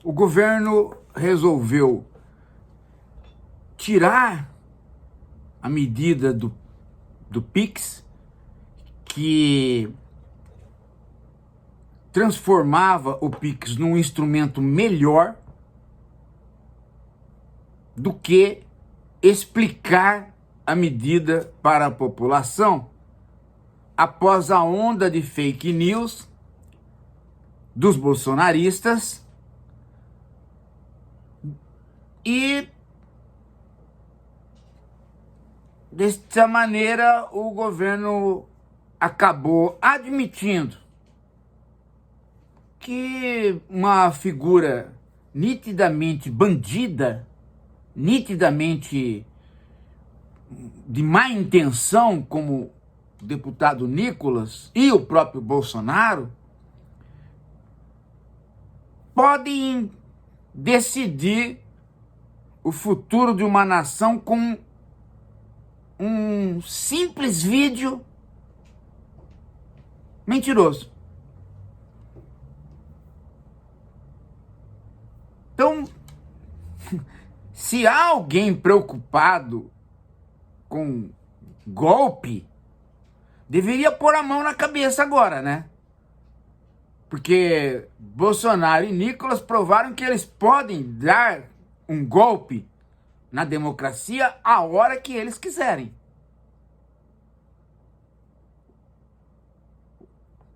o governo resolveu tirar a medida do Pix, que transformava o Pix num instrumento melhor do que explicar a medida para a população após a onda de fake news dos bolsonaristas e desta maneira o governo acabou admitindo que uma figura nitidamente bandida, nitidamente de má intenção, como o deputado Nicolas e o próprio Bolsonaro, podem decidir o futuro de uma nação com um simples vídeo mentiroso. Então, se há alguém preocupado com golpe, deveria pôr a mão na cabeça agora, né? Porque Bolsonaro e Nicolas provaram que eles podem dar um golpe na democracia a hora que eles quiserem.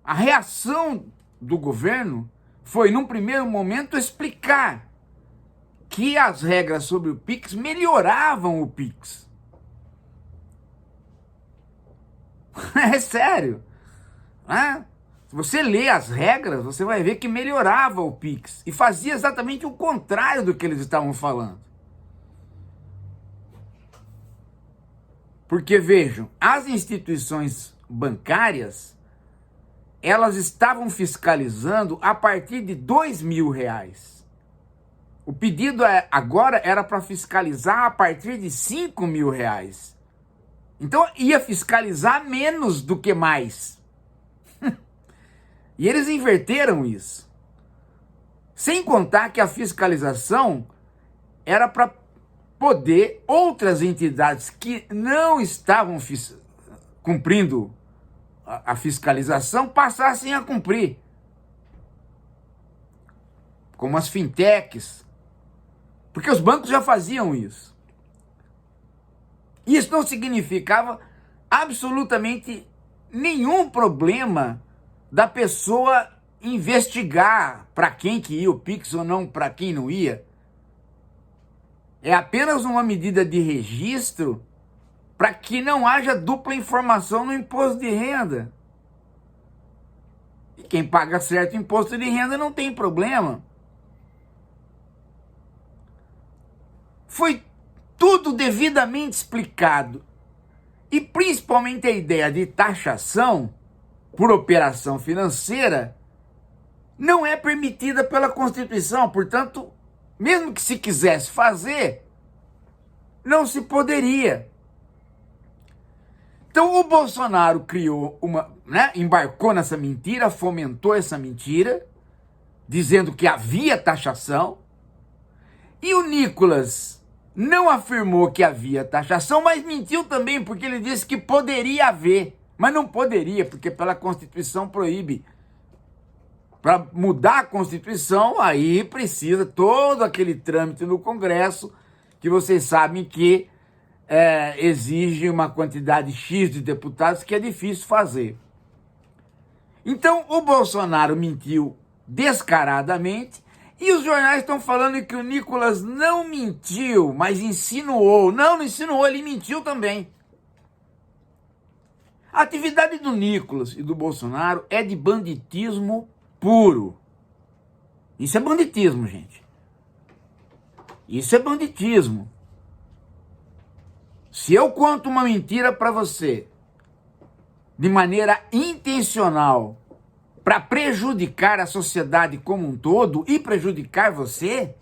A reação do governo foi, num primeiro momento, explicar que as regras sobre o Pix melhoravam o Pix. É sério. Se você lê as regras, você vai ver que melhorava o Pix e fazia exatamente o contrário do que eles estavam falando. Porque, vejam, as instituições bancárias, elas estavam fiscalizando a partir de R$2.000. O pedido agora era para fiscalizar a partir de R$5.000. Então ia fiscalizar menos do que mais. E eles inverteram isso. Sem contar que a fiscalização era para poder outras entidades que não estavam cumprindo a fiscalização passassem a cumprir. Como as fintechs. Porque os bancos já faziam isso. Isso não significava absolutamente nenhum problema da pessoa investigar para quem que ia o Pix ou não, para quem não ia. É apenas uma medida de registro para que não haja dupla informação no imposto de renda. E quem paga certo imposto de renda não tem problema. Foi tudo devidamente explicado. E principalmente a ideia de taxação por operação financeira não é permitida pela Constituição. Portanto, mesmo que se quisesse fazer, não se poderia. Então o Bolsonaro criou embarcou nessa mentira, fomentou essa mentira, dizendo que havia taxação, e o Nicolas não afirmou que havia taxação, mas mentiu também, porque ele disse que poderia haver, mas não poderia, porque pela Constituição proíbe. Para mudar a Constituição, aí precisa todo aquele trâmite no Congresso, que vocês sabem que exige uma quantidade X de deputados que é difícil fazer. Então o Bolsonaro mentiu descaradamente e os jornais estão falando que o Nicolas não mentiu, mas insinuou. Não insinuou, ele mentiu também. A atividade do Nicolas e do Bolsonaro é de banditismo puro. Isso é banditismo, gente. Isso é banditismo. Se eu conto uma mentira para você de maneira intencional para prejudicar a sociedade como um todo e prejudicar você,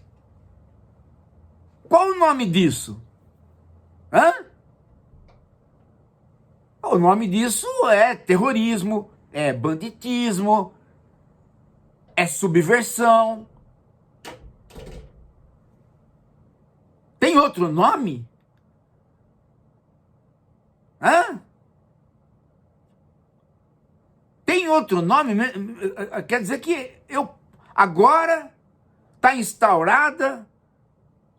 qual o nome disso? O nome disso é terrorismo, é banditismo, é subversão. Tem outro nome? Hã? Tem outro nome? Quer dizer que agora está instaurada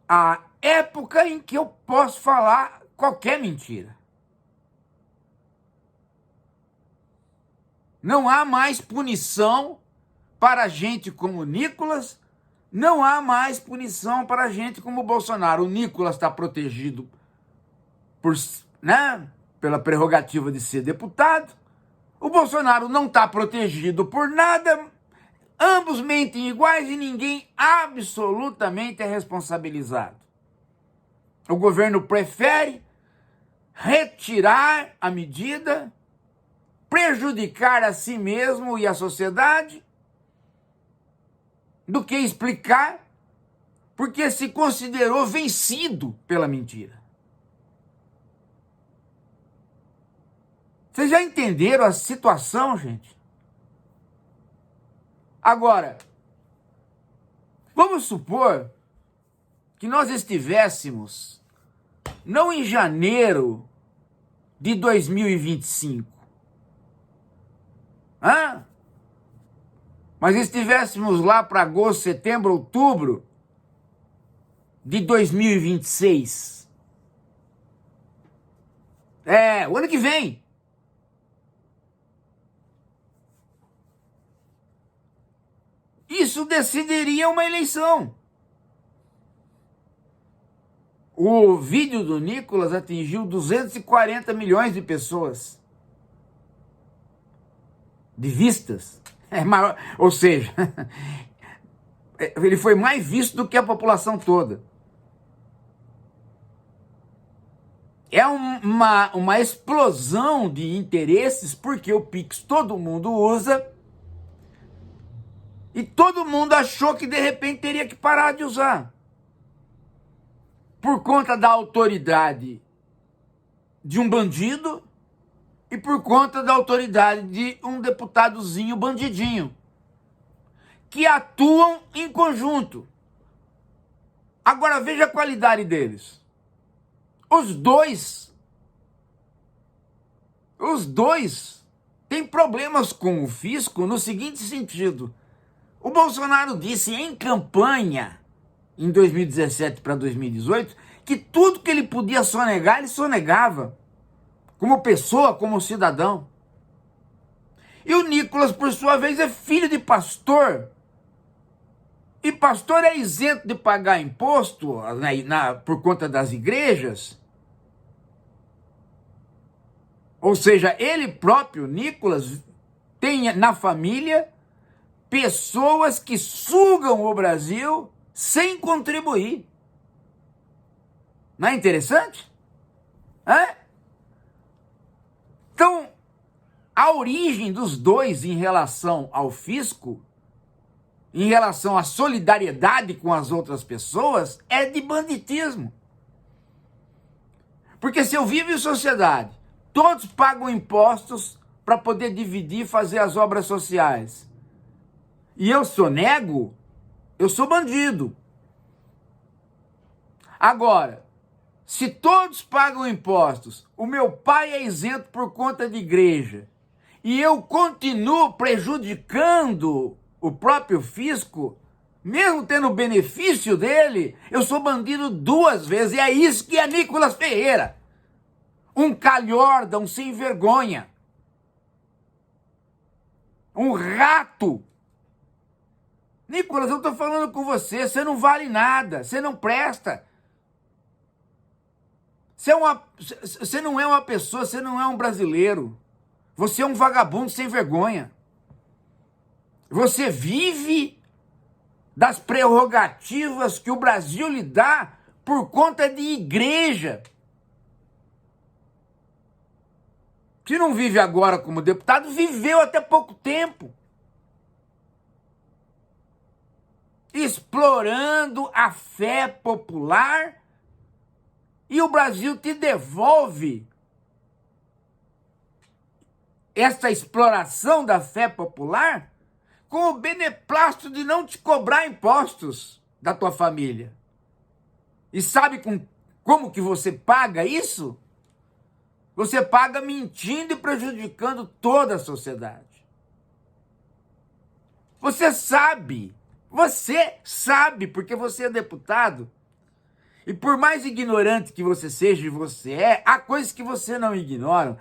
a época em que eu posso falar qualquer mentira. Não há mais punição para gente como Nicolas, não há mais punição para gente como Bolsonaro. O Nicolas está protegido pela prerrogativa de ser deputado. O Bolsonaro não está protegido por nada. Ambos mentem iguais e ninguém absolutamente é responsabilizado. O governo prefere retirar a medida, prejudicar a si mesmo e a sociedade, do que explicar, porque se considerou vencido pela mentira. Vocês já entenderam a situação, gente? Agora, vamos supor que nós estivéssemos não em janeiro de 2025, mas estivéssemos lá para agosto, setembro, outubro de 2026. O ano que vem. Isso decidiria uma eleição. O vídeo do Nicolas atingiu 240 milhões de pessoas. De vistas. Ou seja, ele foi mais visto do que a população toda. É uma explosão de interesses, porque o Pix todo mundo usa e todo mundo achou que de repente teria que parar de usar. Por conta da autoridade de um bandido e por conta da autoridade de um deputadozinho bandidinho, que atuam em conjunto. Agora veja a qualidade deles. Os dois têm problemas com o fisco no seguinte sentido. O Bolsonaro disse em campanha, em 2017 para 2018, que tudo que ele podia sonegar, ele sonegava. Como pessoa, como cidadão. E o Nicolas, por sua vez, é filho de pastor. E pastor é isento de pagar imposto por conta das igrejas. Ou seja, ele próprio, Nicolas, tem na família pessoas que sugam o Brasil sem contribuir. Não é interessante? Então, a origem dos dois em relação ao fisco, em relação à solidariedade com as outras pessoas, é de banditismo. Porque se eu vivo em sociedade, todos pagam impostos para poder dividir e fazer as obras sociais, e eu sonego, eu sou bandido. Agora, se todos pagam impostos, o meu pai é isento por conta de igreja, e eu continuo prejudicando o próprio fisco, mesmo tendo o benefício dele, eu sou bandido duas vezes. E é isso que é Nicolas Ferreira. Um calhorda, um sem vergonha. Um rato. Nicolas, eu estou falando com você, você não vale nada, você não presta. Você não é uma pessoa, você não é um brasileiro. Você é um vagabundo sem vergonha. Você vive das prerrogativas que o Brasil lhe dá por conta de igreja. Se não vive agora como deputado, viveu até pouco tempo. Explorando a fé popular, e o Brasil te devolve essa exploração da fé popular com o beneplácito de não te cobrar impostos da tua família. E sabe como que você paga isso? Você paga mentindo e prejudicando toda a sociedade. Você sabe, porque você é deputado. E por mais ignorante que você seja e você é, há coisas que você não ignora,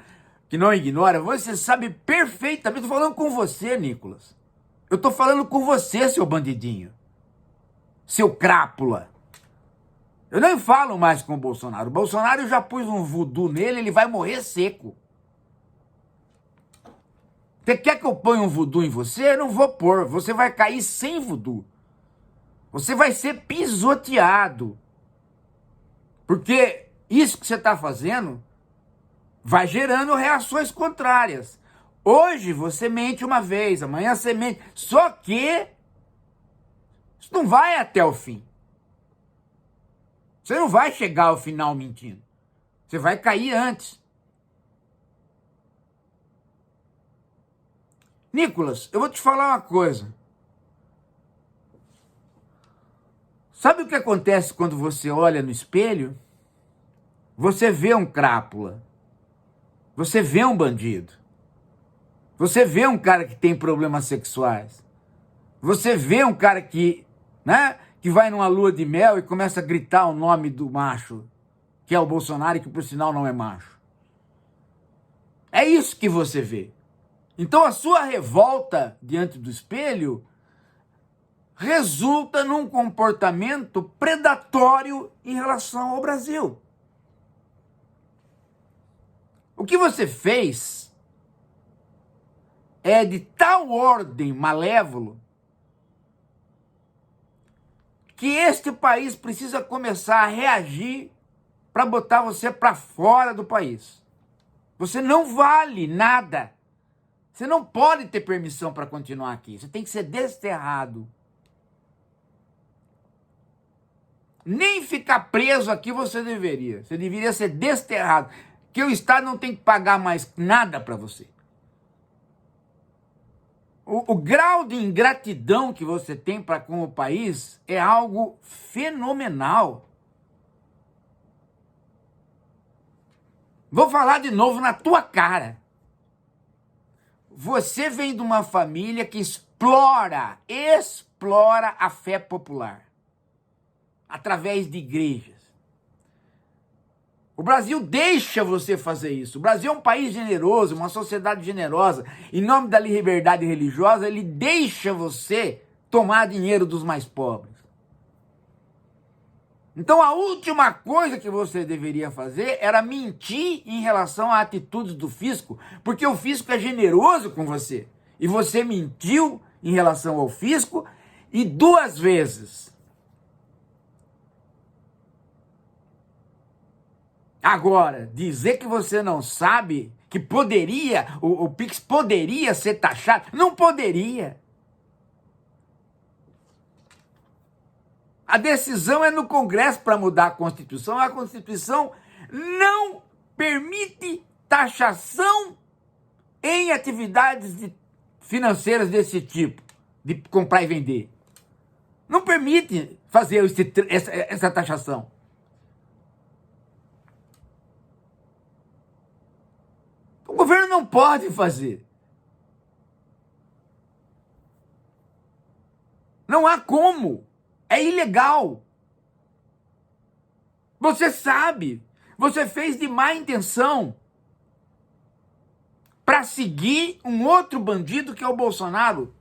você sabe perfeitamente. Estou falando com você, Nicolas. Eu estou falando com você, seu bandidinho. Seu crápula. Eu nem falo mais com o Bolsonaro. O Bolsonaro eu já pus um voodoo nele, ele vai morrer seco. Você quer que eu ponha um voodoo em você? Eu não vou pôr. Você vai cair sem voodoo. Você vai ser pisoteado. Porque isso que você está fazendo vai gerando reações contrárias. Hoje você mente uma vez, amanhã você mente. Só que isso não vai até o fim. Você não vai chegar ao final mentindo. Você vai cair antes. Nicolas, eu vou te falar uma coisa. Sabe o que acontece quando você olha no espelho? Você vê um crápula. Você vê um bandido. Você vê um cara que tem problemas sexuais. Você vê um cara que vai numa lua de mel e começa a gritar o nome do macho, que é o Bolsonaro, e que por sinal não é macho. É isso que você vê. Então a sua revolta diante do espelho resulta num comportamento predatório em relação ao Brasil. O que você fez é de tal ordem malévolo que este país precisa começar a reagir para botar você para fora do país. Você não vale nada. Você não pode ter permissão para continuar aqui. Você tem que ser desterrado. Nem ficar preso aqui você deveria. Você deveria ser desterrado. Que o Estado não tem que pagar mais nada para você. O grau de ingratidão que você tem para com o país é algo fenomenal. Vou falar de novo na tua cara. Você vem de uma família que explora a fé popular através de igrejas. O Brasil deixa você fazer isso. O Brasil é um país generoso, uma sociedade generosa. Em nome da liberdade religiosa, ele deixa você tomar dinheiro dos mais pobres. Então a última coisa que você deveria fazer era mentir em relação a atitudes do fisco, porque o fisco é generoso com você. E você mentiu em relação ao fisco e 2 vezes. Agora, dizer que você não sabe, que poderia, o Pix poderia ser taxado, não poderia. A decisão é no Congresso para mudar a Constituição. A Constituição não permite taxação em atividades financeiras desse tipo, de comprar e vender. Não permite fazer essa taxação. O governo não pode fazer. Não há como. É ilegal. Você sabe. Você fez de má intenção para seguir um outro bandido que é o Bolsonaro.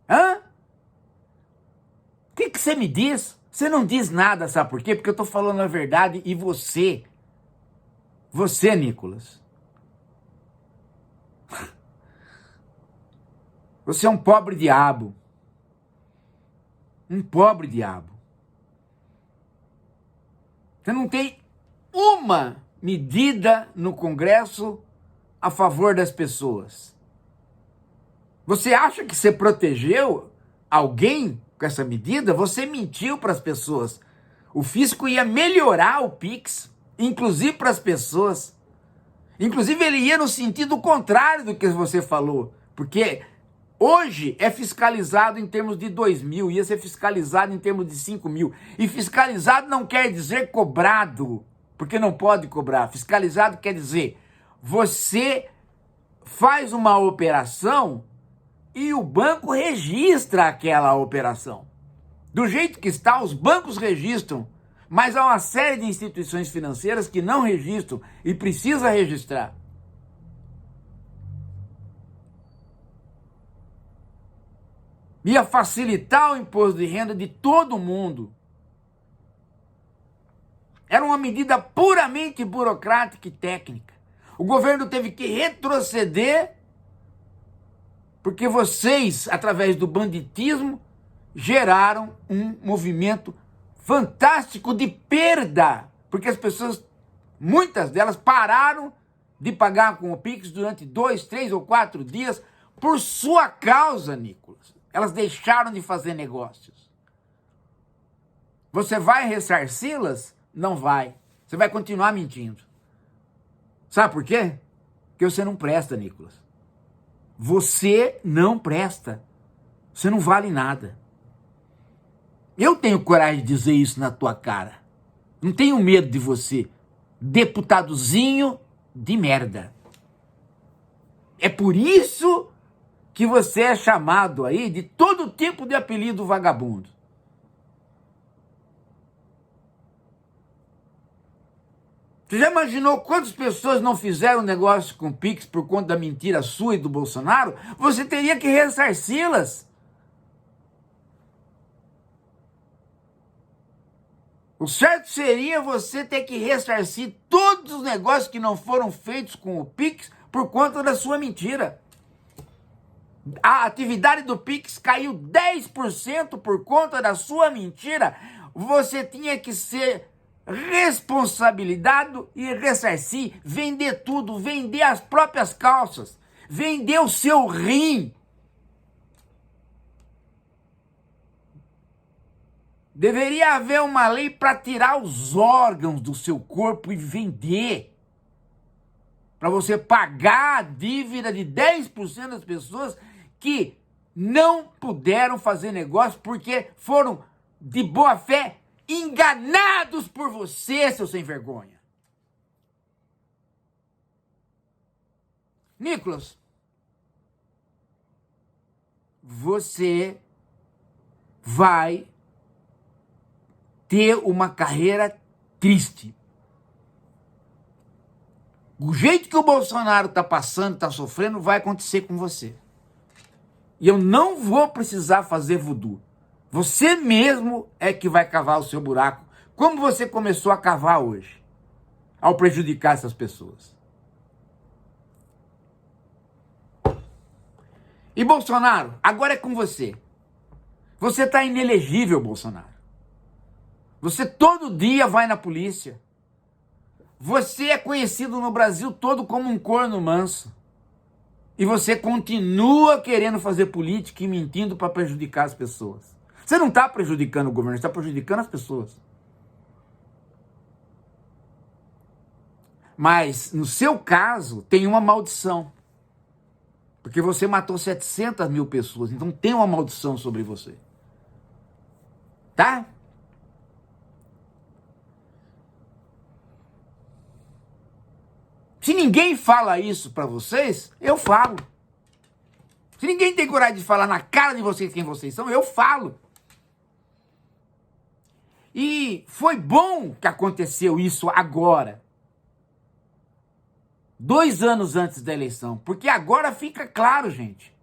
Hã? O que você me diz? Você não diz nada, sabe por quê? Porque eu estou falando a verdade e você, Nicolas, você é um pobre diabo. Um pobre diabo. Você não tem uma medida no Congresso a favor das pessoas. Você acha que você protegeu alguém com essa medida? Você mentiu para as pessoas. O fisco ia melhorar o Pix, inclusive para as pessoas. Inclusive ele ia no sentido contrário do que você falou. Porque Hoje é fiscalizado em termos de 2.000, ia ser fiscalizado em termos de 5.000. E fiscalizado não quer dizer cobrado, porque não pode cobrar. Fiscalizado quer dizer, você faz uma operação e o banco registra aquela operação. Do jeito que está, os bancos registram, mas há uma série de instituições financeiras que não registram e precisa registrar. Ia facilitar o imposto de renda de todo mundo. Era uma medida puramente burocrática e técnica. O governo teve que retroceder porque vocês, através do banditismo, geraram um movimento fantástico de perda. Porque as pessoas, muitas delas, pararam de pagar com o Pix durante 2, 3 ou 4 dias por sua causa, Nicolas. Elas deixaram de fazer negócios. Você vai ressarci-las? Não vai. Você vai continuar mentindo. Sabe por quê? Porque você não presta, Nicolas. Você não presta. Você não vale nada. Eu tenho coragem de dizer isso na tua cara. Não tenho medo de você. Deputadozinho de merda. É por isso que você é chamado aí de todo tipo de apelido vagabundo. Você já imaginou quantas pessoas não fizeram negócio com o Pix por conta da mentira sua e do Bolsonaro? Você teria que ressarci-las. O certo seria você ter que ressarcir todos os negócios que não foram feitos com o Pix por conta da sua mentira. A atividade do Pix caiu 10% por conta da sua mentira. Você tinha que ser responsabilizado e ressarcir, vender tudo, vender as próprias calças, vender o seu rim. Deveria haver uma lei para tirar os órgãos do seu corpo e vender. Para você pagar a dívida de 10% das pessoas que não puderam fazer negócio porque foram, de boa fé, enganados por você, seu sem vergonha. Nicolas, você vai ter uma carreira triste. O jeito que o Bolsonaro está passando, está sofrendo, vai acontecer com você. E eu não vou precisar fazer voodoo. Você mesmo é que vai cavar o seu buraco, como você começou a cavar hoje, ao prejudicar essas pessoas. E Bolsonaro, agora é com você. Você está inelegível, Bolsonaro. Você todo dia vai na polícia. Você é conhecido no Brasil todo como um corno manso. E você continua querendo fazer política e mentindo para prejudicar as pessoas. Você não está prejudicando o governo, está prejudicando as pessoas. Mas, no seu caso, tem uma maldição. Porque você matou 700 mil pessoas, então tem uma maldição sobre você. Tá? Se ninguém fala isso para vocês, eu falo. Se ninguém tem coragem de falar na cara de vocês quem vocês são, eu falo. E foi bom que aconteceu isso agora. 2 anos antes da eleição. Porque agora fica claro, gente.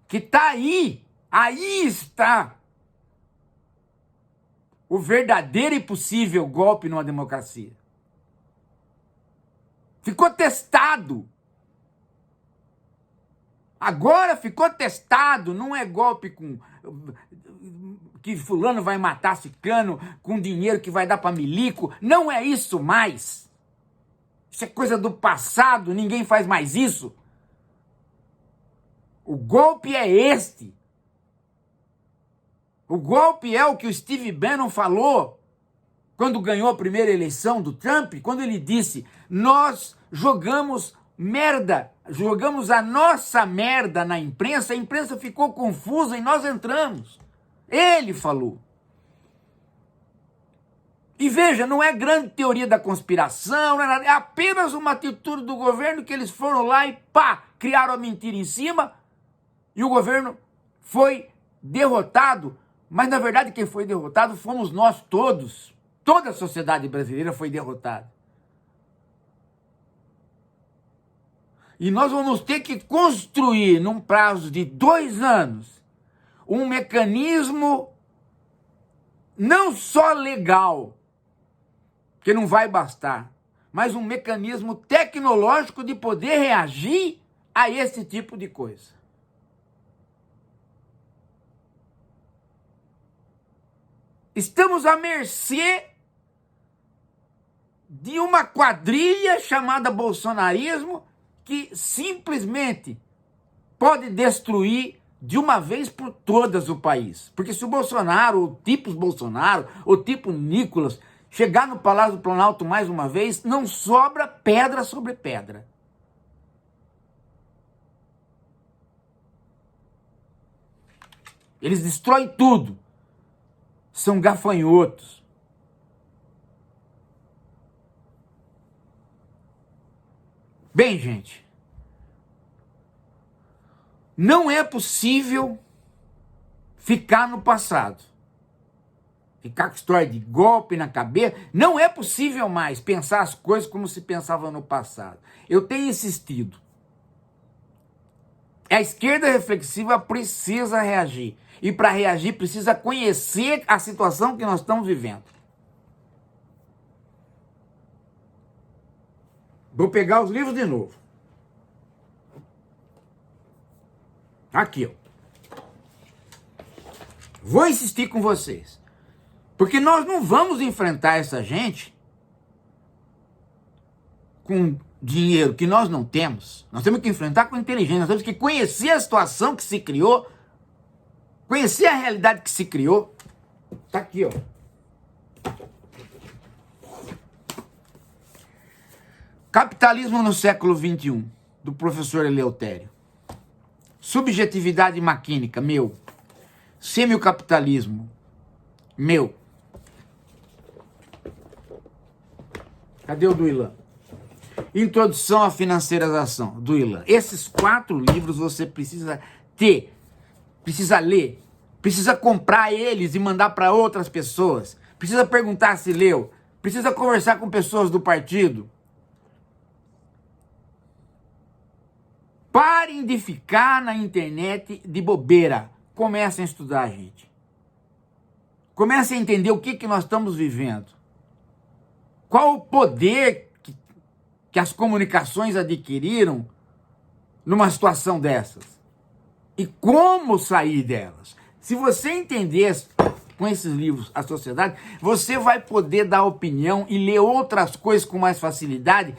Que tá aí. Aí está o verdadeiro e possível golpe numa democracia. Ficou testado. Agora ficou testado. Não é golpe com que fulano vai matar ciclano com dinheiro que vai dar para milico. Não é isso mais. Isso é coisa do passado. Ninguém faz mais isso. O golpe é este. O golpe é o que o Steve Bannon falou quando ganhou a primeira eleição do Trump, quando ele disse: nós jogamos merda, jogamos a nossa merda na imprensa, a imprensa ficou confusa e nós entramos. Ele falou. E veja, não é grande teoria da conspiração, não é nada, é apenas uma atitude do governo que eles foram lá e pá, criaram a mentira em cima e o governo foi derrotado. Mas na verdade quem foi derrotado fomos nós todos. Toda a sociedade brasileira foi derrotada. E nós vamos ter que construir, num prazo de 2 anos, um mecanismo não só legal, que não vai bastar, mas um mecanismo tecnológico de poder reagir a esse tipo de coisa. Estamos à mercê de uma quadrilha chamada bolsonarismo que simplesmente pode destruir de uma vez por todas o país. Porque se o Bolsonaro, o tipo Bolsonaro, o tipo Nicolas, chegar no Palácio do Planalto mais uma vez, não sobra pedra sobre pedra. Eles destroem tudo. São gafanhotos. Bem, gente, não é possível ficar no passado. Ficar com história de golpe na cabeça. Não é possível mais pensar as coisas como se pensava no passado. Eu tenho insistido. A esquerda reflexiva precisa reagir. E para reagir precisa conhecer a situação que nós estamos vivendo. Vou pegar os livros de novo. Aqui, ó. Vou insistir com vocês. Porque nós não vamos enfrentar essa gente com dinheiro que nós não temos. Nós temos que enfrentar com inteligência. Nós temos que conhecer a situação que se criou. Conhecer a realidade que se criou. Tá aqui, ó. Capitalismo no século XXI, do professor Eleutério. Subjetividade maquínica, meu. Semiocapitalismo, meu. Cadê o do Ilan? Introdução à Financiarização, do Ilan. Esses 4 livros você precisa ter, precisa ler, precisa comprar eles e mandar para outras pessoas, precisa perguntar se leu, precisa conversar com pessoas do partido. Parem de ficar na internet de bobeira. Comecem a estudar, gente. Comecem a entender o que nós estamos vivendo. Qual o poder que as comunicações adquiriram numa situação dessas? E como sair delas? Se você entender com esses livros a sociedade, você vai poder dar opinião e ler outras coisas com mais facilidade.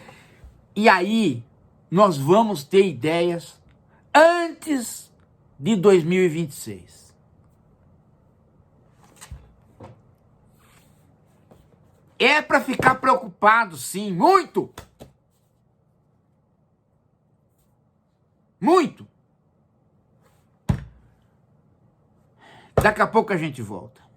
E aí nós vamos ter ideias antes de 2026. É para ficar preocupado, sim, muito. Muito. Daqui a pouco a gente volta.